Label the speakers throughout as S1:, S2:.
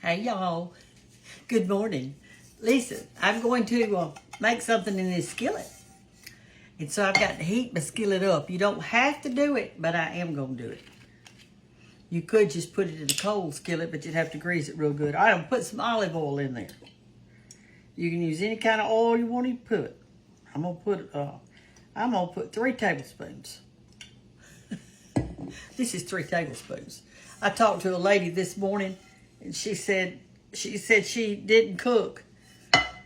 S1: Hey y'all, good morning. Listen, I'm going to make something in this skillet. And so I've got to heat my skillet up. You don't have to do it, but I am going to do it. You could just put it in a cold skillet, but you'd have to grease it real good. I'm going to put some olive oil in there. You can use any kind of oil you want to put. I'm going to put 3 tablespoons. This is 3 tablespoons. I talked to a lady this morning, and she said she didn't cook.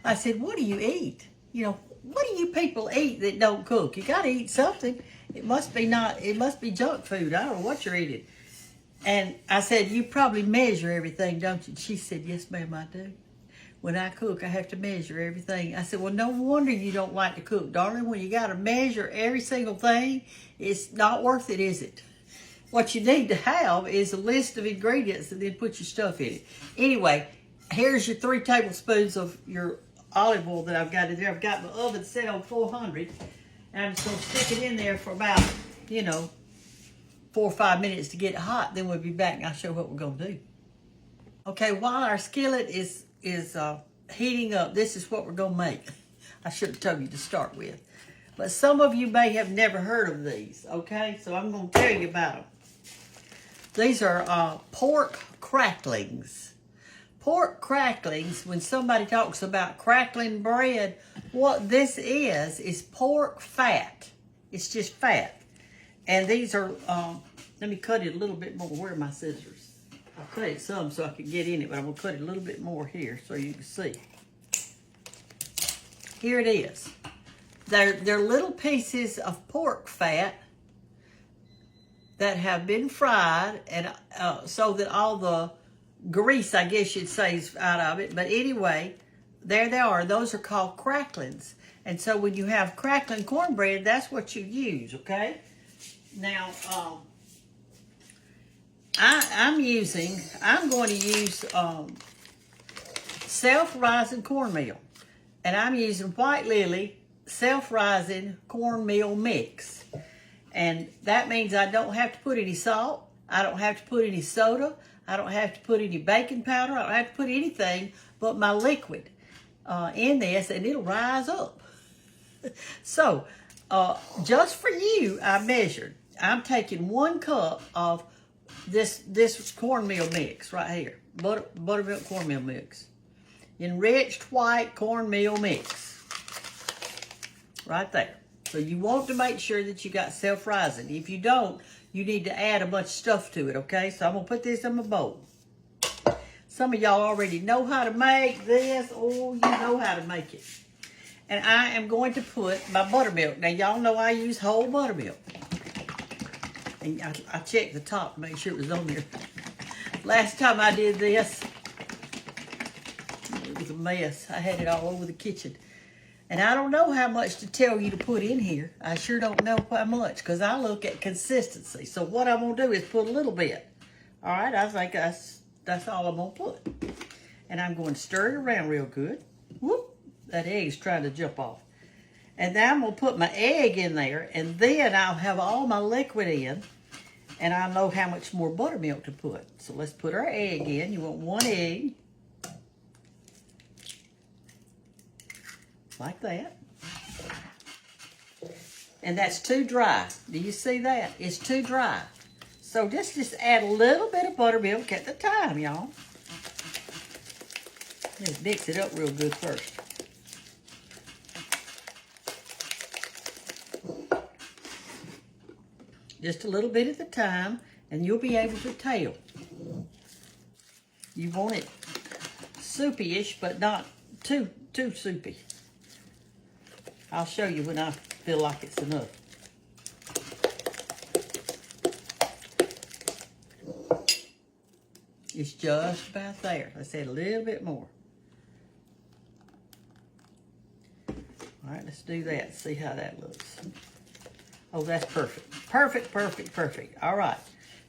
S1: I said, what do you eat? You know, what do you people eat that don't cook? You got to eat something. It must be junk food. I don't know what you're eating. And I said, you probably measure everything, don't you? She said, yes, ma'am, I do. When I cook, I have to measure everything. I said, well, no wonder you don't like to cook, darling. When you got to measure every single thing, it's not worth it, is it? What you need to have is a list of ingredients and then put your stuff in it. Anyway, here's your 3 tablespoons of your olive oil that I've got in there. I've got my oven set on 400. And I'm just going to stick it in there for about, 4 or 5 minutes to get it hot. Then we'll be back and I'll show what we're going to do. Okay, while our skillet is heating up, this is what we're going to make. I should have told you to start with. But some of you may have never heard of these, okay? So I'm going to tell you about them. These are pork cracklings. Pork cracklings, when somebody talks about crackling bread, what this is pork fat. It's just fat. And these are, let me cut it a little bit more. Where are my scissors? I'll cut it some so I can get in it, but I'm going to cut it a little bit more here so you can see. Here it is. They're little pieces of pork fat that have been fried, and so that all the grease, I guess you'd say, is out of it. But anyway, there they are. Those are called cracklings. And so when you have crackling cornbread, that's what you use, okay? Now, I'm going to use self-rising cornmeal. And I'm using White Lily self-rising cornmeal mix. And that means I don't have to put any salt. I don't have to put any soda. I don't have to put any baking powder. I don't have to put anything but my liquid in this, and it'll rise up. So, just for you, I measured. I'm taking 1 cup of this cornmeal mix right here. Buttermilk cornmeal mix. Enriched white cornmeal mix. Right there. So you want to make sure that you got self-rising. If you don't, you need to add a bunch of stuff to it, okay? So I'm going to put this in my bowl. Some of y'all already know how to make this, or you know how to make it. And I am going to put my buttermilk. Now, y'all know I use whole buttermilk. And I checked the top to make sure it was on there. Last time I did this, it was a mess. I had it all over the kitchen. And I don't know how much to tell you to put in here. I sure don't know how much, because I look at consistency. So what I'm going to do is put a little bit. All right, I think that's all I'm going to put. And I'm going to stir it around real good. Whoop, that egg's trying to jump off. And then I'm going to put my egg in there, and then I'll have all my liquid in, and I know how much more buttermilk to put. So let's put our egg in. You want 1 egg. Like that. And that's too dry. Do you see that? It's too dry. So just add a little bit of buttermilk at the time, y'all. Just mix it up real good first. Just a little bit at the time, and you'll be able to tell. You want it soupy-ish, but not too soupy. I'll show you when I feel like it's enough. It's just about there. Let's add a little bit more. All right, let's do that. See how that looks. Oh, that's perfect. Perfect, perfect, perfect. All right.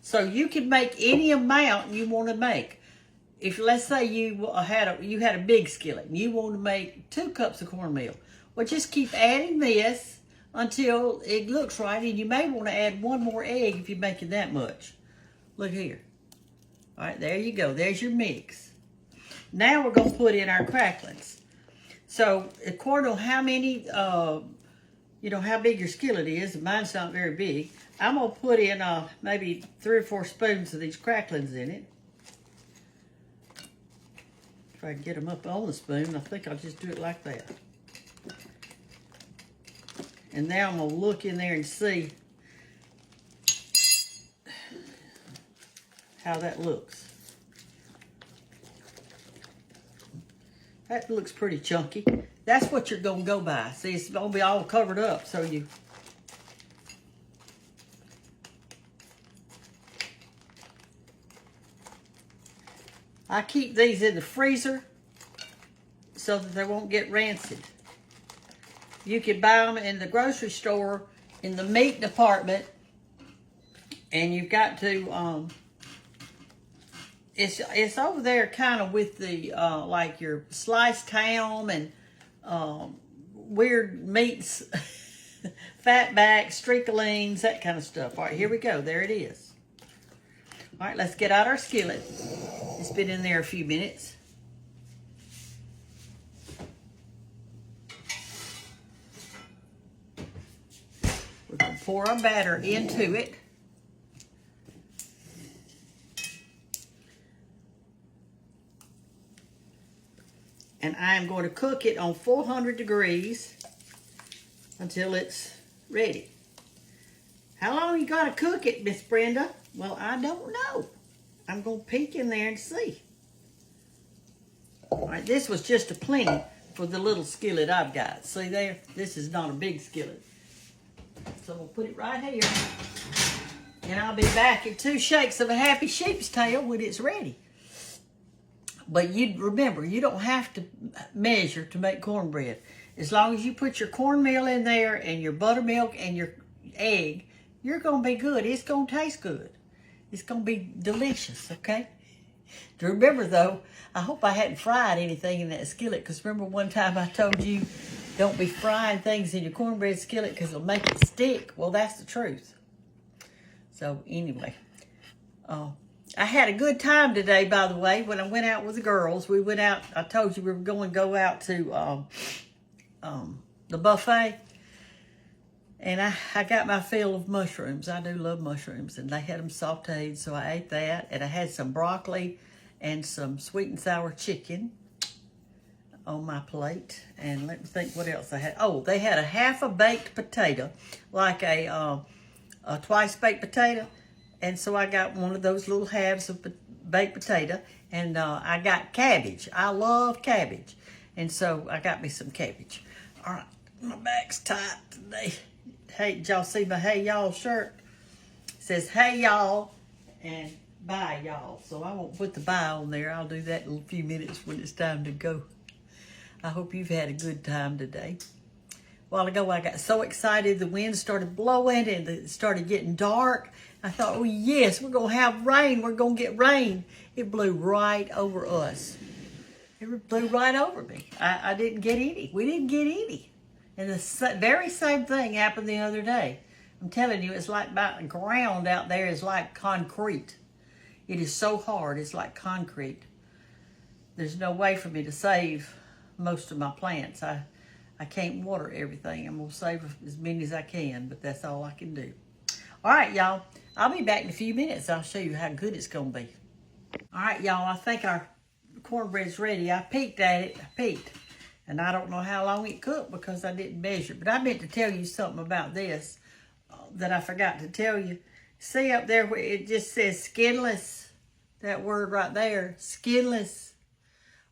S1: So you can make any amount you want to make. If, let's say, you had a big skillet and you want to make 2 cups of cornmeal. Well, just keep adding this until it looks right, and you may want to add 1 more egg if you're making that much. Look here. All right, there you go. There's your mix. Now we're going to put in our cracklings. So according to how many, you know, how big your skillet is, and mine's not very big, I'm going to put in maybe 3 or 4 spoons of these cracklings in it. If I can get them up on the spoon, I think I'll just do it like that. And now I'm going to look in there and see how that looks. That looks pretty chunky. That's what you're going to go by. See, it's going to be all covered up, so you... I keep these in the freezer so that they won't get rancid. You can buy them in the grocery store in the meat department, and you've got to... It's over there kind of with the, like your sliced ham and weird meats, fatbacks, streakalines, that kind of stuff. All right, here we go. There it is. All right, let's get out our skillet. It's been in there a few minutes. We're going to pour our batter into it. And I'm going to cook it on 400 degrees until it's ready. How long you got to cook it, Miss Brenda? Well, I don't know. I'm going to peek in there and see. All right, this was just a plenty for the little skillet I've got. See there? This is not a big skillet. So we'll put it right here. And I'll be back at 2 shakes of a happy sheep's tail when it's ready. But you remember, you don't have to measure to make cornbread. As long as you put your cornmeal in there and your buttermilk and your egg, you're going to be good. It's going to taste good. It's going to be delicious, okay? Remember, though, I hope I hadn't fried anything in that skillet, because remember one time I told you, don't be frying things in your cornbread skillet because it'll make it stick. Well, that's the truth. So, anyway, I had a good time today, by the way, when I went out with the girls. We went out, I told you we were going to go out to the buffet. And I got my fill of mushrooms. I do love mushrooms. And they had them sauteed, so I ate that. And I had some broccoli and some sweet and sour chicken on my plate. And let me think what else I had. Oh, they had a half a baked potato, like a twice baked potato. And so I got one of those little halves of baked potato. And I got cabbage. I love cabbage. And so I got me some cabbage. All right, my back's tight today. Hey, did y'all see my Hey Y'all shirt? It says Hey Y'all and Bye Y'all. So I won't put the bye on there. I'll do that in a few minutes when it's time to go. I hope you've had a good time today. A while ago, I got so excited. The wind started blowing and it started getting dark. I thought, oh, yes, we're going to have rain. We're going to get rain. It blew right over us. It blew right over me. I didn't get any. We didn't get any. And the very same thing happened the other day. I'm telling you, it's like the ground out there is like concrete. It is so hard, it's like concrete. There's no way for me to save most of my plants. I can't water everything. I'm going to save as many as I can, but that's all I can do. All right, y'all. I'll be back in a few minutes. I'll show you how good it's going to be. All right, y'all. I think our cornbread's ready. I peeked at it. And I don't know how long it cooked because I didn't measure. But I meant to tell you something about this that I forgot to tell you. See up there where it just says skinless? That word right there, skinless.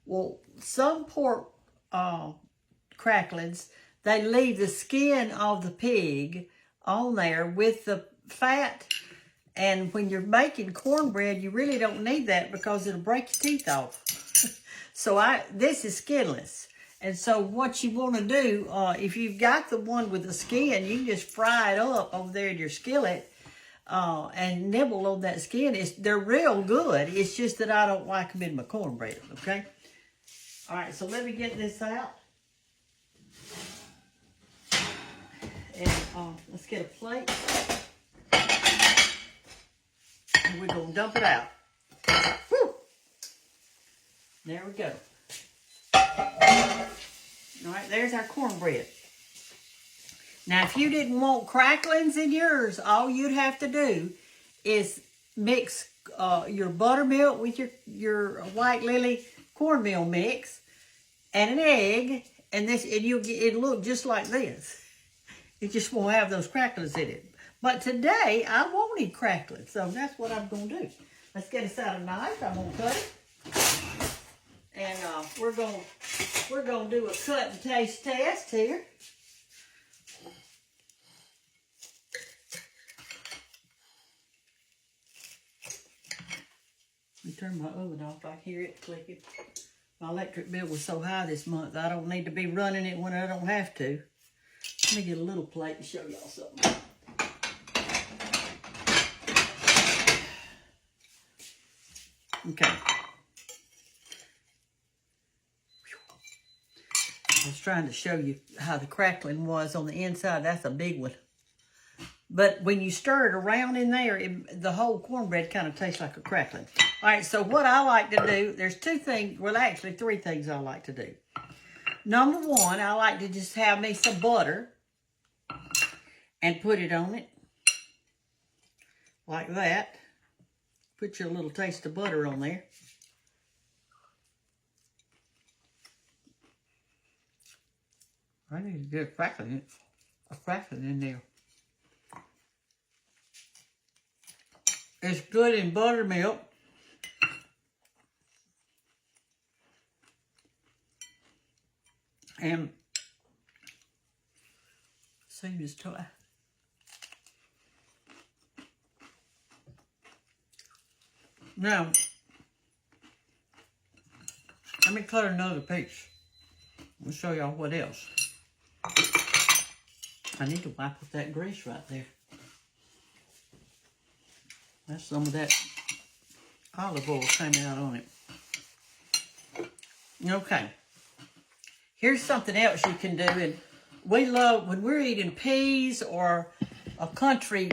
S1: Well, some pork cracklings, they leave the skin of the pig on there with the fat. And when you're making cornbread, you really don't need that because it'll break your teeth off. So this is skinless. And so what you want to do, if you've got the one with the skin, you can just fry it up over there in your skillet and nibble on that skin. They're real good. It's just that I don't like them in my cornbread, okay? All right, so let me get this out. And let's get a plate. And we're going to dump it out. Woo! There we go. All right, there's our cornbread. Now, if you didn't want cracklings in yours, all you'd have to do is mix your buttermilk with your white lily cornmeal mix and an egg, and it'll look just like this. It just won't have those cracklings in it. But today, I wanted cracklings, so that's what I'm going to do. Let's get us out a knife. I'm going to cut it. And we're going to do a cut and taste test here. Let me turn my oven off. I hear it clicking. My electric bill was so high this month, I don't need to be running it when I don't have to. Let me get a little plate and show y'all something. Okay. I was trying to show you how the crackling was on the inside. That's a big one. But when you stir it around in there, the whole cornbread kind of tastes like a crackling. All right, so what I like to do, there's two things, well, actually three things I like to do. Number one, I like to just have me some butter and put it on it like that. Put your little taste of butter on there. I need to get a crackling in there. It's good in buttermilk. And same as toy. Now, let me cut another piece. I'll show y'all what else. I need to wipe with that grease right there. That's some of that olive oil came out on it. Okay. Here's something else you can do. And we love, when we're eating peas or a country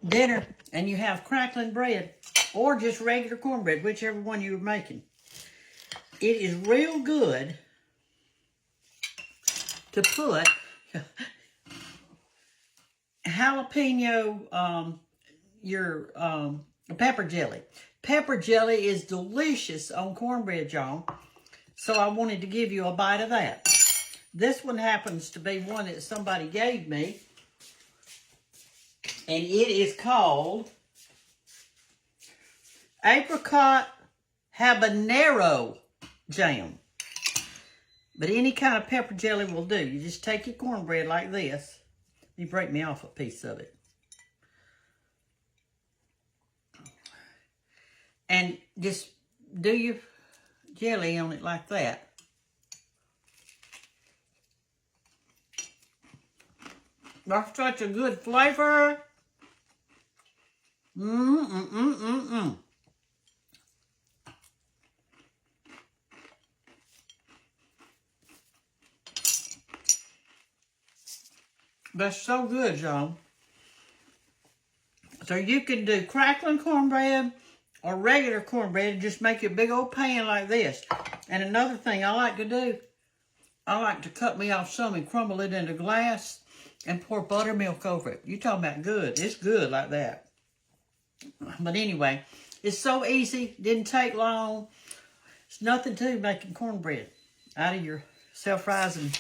S1: dinner and you have crackling bread or just regular cornbread, whichever one you're making, it is real good to put jalapeno, your pepper jelly. Pepper jelly is delicious on cornbread, y'all. So I wanted to give you a bite of that. This one happens to be one that somebody gave me. And it is called Apricot Habanero Jam. But any kind of pepper jelly will do. You just take your cornbread like this. You break me off a piece of it. And just do your jelly on it like that. That's such a good flavor. That's so good, y'all. So you can do crackling cornbread or regular cornbread, just make a big old pan like this. And another thing I like to do, I like to cut me off some and crumble it into glass and pour buttermilk over it. You talking about good. It's good like that. But anyway, it's so easy. Didn't take long. It's nothing to making cornbread out of your self-rising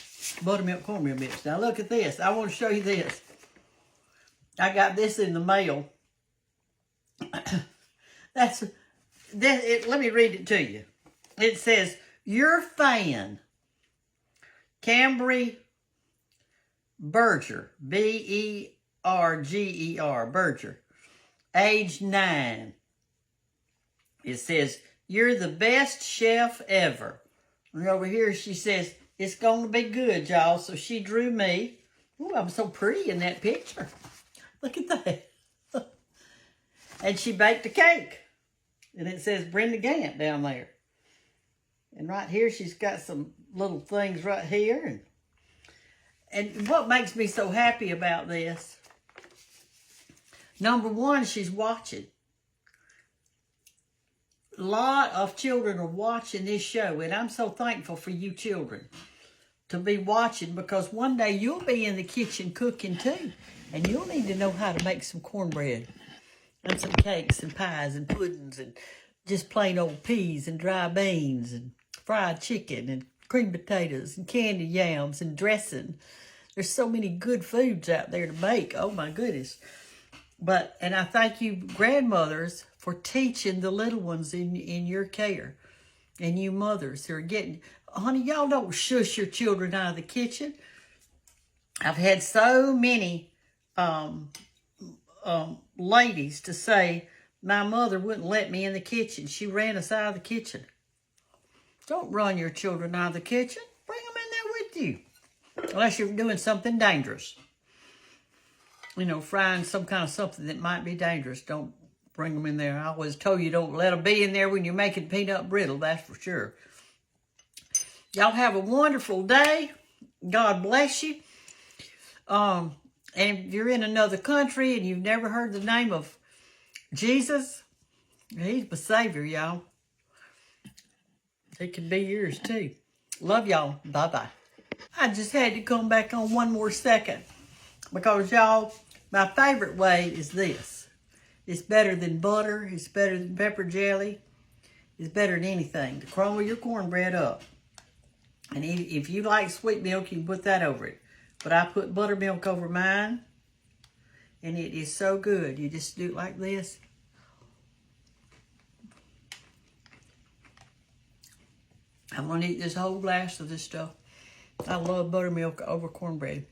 S1: buttermilk cornmeal mix. Now look at this. I want to show you this. I got this in the mail. Let me read it to you. It says, your fan, Cambry Berger, B-E-R-G-E-R, Berger, age 9. It says, you're the best chef ever. And over here she says, it's going to be good, y'all. So she drew me. Ooh, I'm so pretty in that picture. Look at that. And she baked a cake. And it says Brenda Gantt down there. And right here, she's got some little things right here. And what makes me so happy about this, number one, she's watching. lot of children are watching this show, and I'm so thankful for you children to be watching, because one day you'll be in the kitchen cooking too, and you'll need to know how to make some cornbread and some cakes and pies and puddings and just plain old peas and dry beans and fried chicken and creamed potatoes and candied yams and dressing. There's so many good foods out there to make. Oh my goodness. And I thank you grandmothers for teaching the little ones in your care. And you mothers who are getting, honey, y'all don't shush your children out of the kitchen. I've had so many ladies to say, my mother wouldn't let me in the kitchen. She ran us out of the kitchen. Don't run your children out of the kitchen. Bring them in there with you. Unless you're doing something dangerous. You know, frying some kind of something that might be dangerous. Don't bring them in there. I always told you don't let them be in there when you're making peanut brittle. That's for sure. Y'all have a wonderful day. God bless you. And if you're in another country and you've never heard the name of Jesus, he's the Savior, y'all. It can be yours too. Love y'all. Bye-bye. I just had to come back on one more second because, y'all, my favorite way is this. It's better than butter. It's better than pepper jelly. It's better than anything. To crumble your cornbread up. And if you like sweet milk, you can put that over it. But I put buttermilk over mine. And it is so good. You just do it like this. I'm going to eat this whole glass of this stuff. I love buttermilk over cornbread.